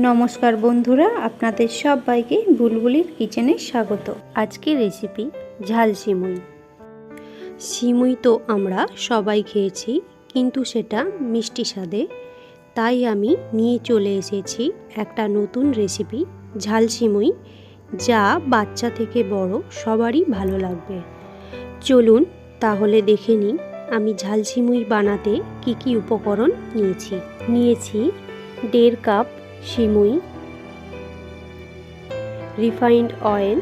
নমস্কার বন্ধুরা, আপনাদের সবাইকে বুলবুলির কিচেনে স্বাগত। আজকের রেসিপি ঝাল সিমুই। সিমুই তো আমরা সবাই খেয়েছি, কিন্তু সেটা মিষ্টি স্বাদে। তাই আমি নিয়ে চলে এসেছি একটা নতুন রেসিপি, ঝাল সিমুই, যা বাচ্চা থেকে বড় সবারই ভালো লাগবে। চলুন তাহলে দেখে নিই আমি ঝাল সিমুই বানাতে কি কি উপকরণ নিয়েছি। 1.5 কাপ সিমুই, রিফাইন্ড অয়েল,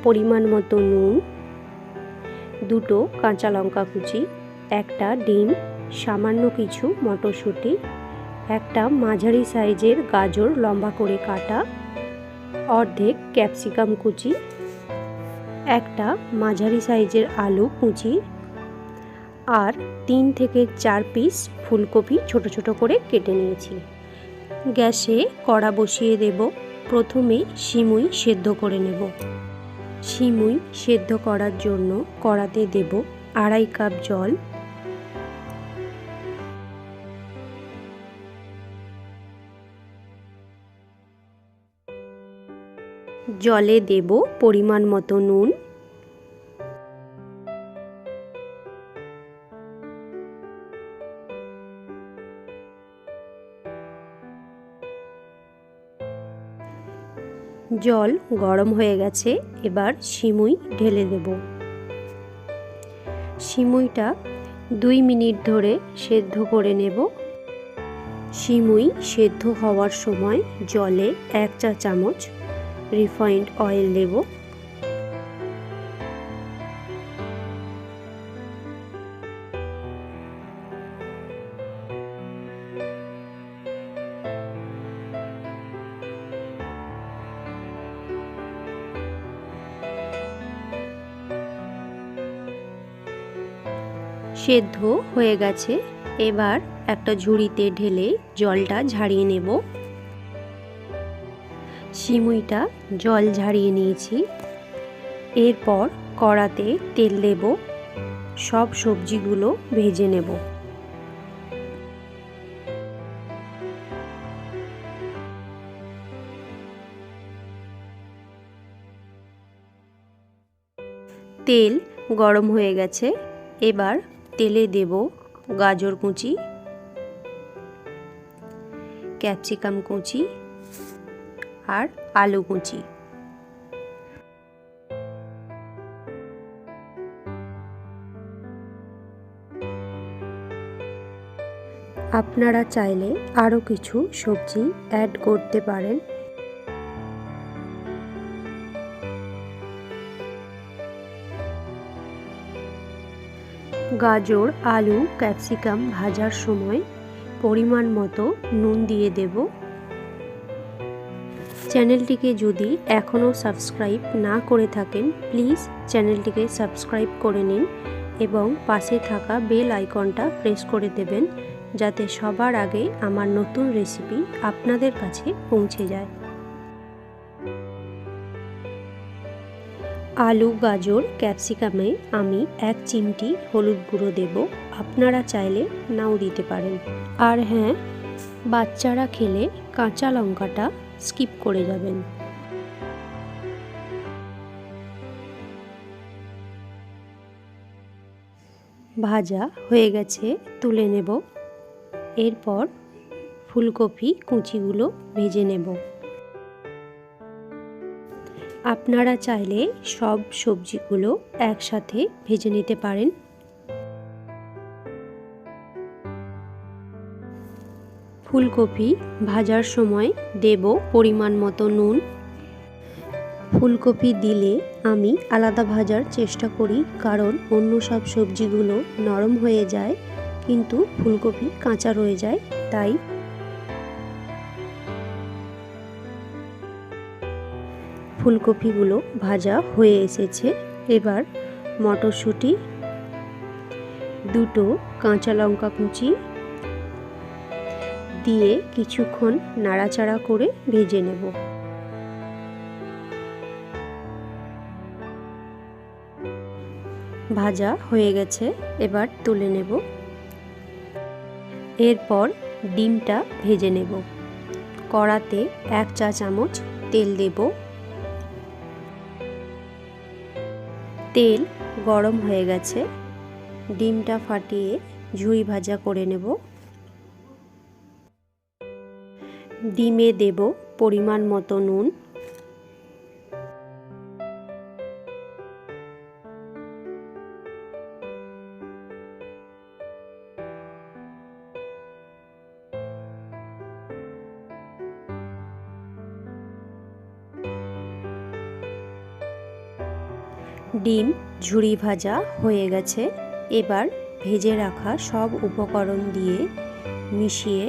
পরিমাণ মতো নুন, 2 কাঁচা লঙ্কা কুচি, একটা ডিম, সামান্য কিছু মটরশুঁটি, একটা মাঝারি সাইজের গাজর লম্বা করে কাটা, অর্ধেক ক্যাপসিকাম কুচি, একটা মাঝারি সাইজের আলু কুচি, আর 3 থেকে 4 পিস ফুলকপি ছোট ছোট করে কেটে নিয়েছি। গ্যাসে কড়া বসিয়ে দেব। প্রথমে সিমুই সেদ্ধ করে নেব। সিমুই সেদ্ধ করার জন্য কড়াতে দেব 2.5 কাপ জল। জলে দেব পরিমাণ মতো নুন, জল গরম হয়ে গেছে। এবার সিমুই ঢেলে দেব। সিমুইটা 2 মিনিট ধরে সেদ্ধ করে নেব। সিমুই সেদ্ধ হওয়ার সময় জলে 1 চা চামচ রিফাইন্ড অয়েল দেব। সেদ্ধ হয়ে গেছে। এবার একটা ঝুড়িতে ঢেলে জলটা ঝাড়িয়ে নেব। সিমুইটা জল ঝাড়িয়ে নিয়েছি। এরপর কড়াতে তেল দেব। সব সবজিগুলো ভেজে নেব। তেল গরম হয়ে গেছে। এবার তেলে দেব গাজর কুচি, ক্যাপসিকাম কুচি আর আলু কুচি। আপনারা চাইলে আরও কিছু সবজি অ্যাড করতে পারেন। গাজর, আলু, ক্যাপসিকাম ভাজার সময় পরিমাণ মতো নুন দিয়ে দেব। চ্যানেলটিকে যদি এখনও সাবস্ক্রাইব না করে থাকেন, প্লিজ চ্যানেলটিকে সাবস্ক্রাইব করে নিন এবং পাশে থাকা বেল আইকনটা প্রেস করে দেবেন, যাতে সবার আগে আমার নতুন রেসিপি আপনাদের কাছে পৌঁছে যায়। আলু, গাজর, ক্যাপসিকামে আমি 1 চিমটি হলুদ গুঁড়ো দেব। আপনারা চাইলে নাও দিতে পারেন। আর হ্যাঁ, বাচ্চারা খেলে কাঁচা লঙ্কাটা স্কিপ করে যাবেন। ভাজা হয়ে গেছে, তুলে নেব। এরপর ফুলকপি কুচিগুলো ভেজে নেব। আপনারা চাইলে সব সবজিগুলো একসাথে ভেজে নিতে পারেন। ফুলকপি ভাজার সময় দেব পরিমাণ মতো নুন। ফুলকপি দিলে আমি আলাদা ভাজার চেষ্টা করি, কারণ অন্য সব সবজিগুলো নরম হয়ে যায় কিন্তু ফুলকপি কাঁচা রয়ে যায়। তাই ফুলকপিগুলো ভাজা হয়ে এসেছে। এবার মটরশুঁটি, 2 কাঁচা লঙ্কা কুচি দিয়ে কিছুক্ষণ নাড়াচাড়া করে ভেজে নেব। ভাজা হয়ে গেছে, এবার তুলে নেব। এরপর ডিমটা ভেজে নেব। কড়াতে 1 চা চামচ তেল দেব। তেল গরম হয়ে গেছে, ডিমটা ফাটিয়ে ঝুরি ভাজা করে নেব। ডিমে দেব পরিমাণ মতো নুন, ডিম ঝুরি ভাজা হয়ে গেছে। এবার ভেজে রাখা সব উপকরণ দিয়ে মিশিয়ে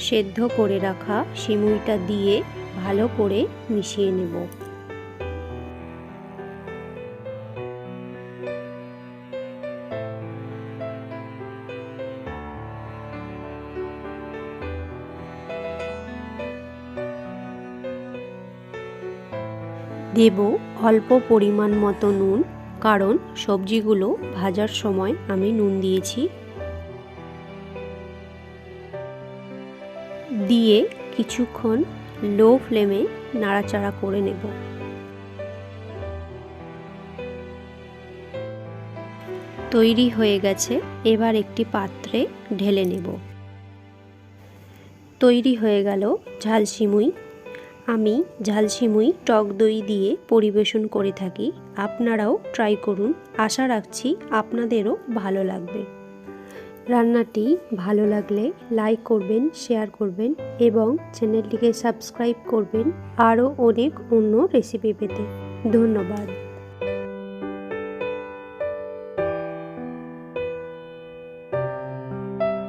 সেদ্ধ করে রাখা সিমুইটা দিয়ে ভালো করে মিশিয়ে নেব। দেব অল্প পরিমাণ মতো নুন, কারণ সবজিগুলো ভাজার সময় আমি নুন দিয়েছি। দিয়ে কিছুক্ষণ লো ফ্লেমে নাড়াচাড়া করে নেব। তৈরি হয়ে গেছে, এবার একটি পাত্রে ঢেলে নেব। তৈরি হয়ে গেল ঝাল সিমুই। আমি ঝাল সিমুই টক দই দিয়ে পরিবেশন করে থাকি। আপনারাও ট্রাই করুন, আশা রাখছি আপনাদেরও ভালো লাগবে। রান্নাটি ভালো লাগলে লাইক করবেন, শেয়ার করবেন এবং চ্যানেলটিকে সাবস্ক্রাইব করবেন আরও অনেক অন্য রেসিপি পেতে। ধন্যবাদ।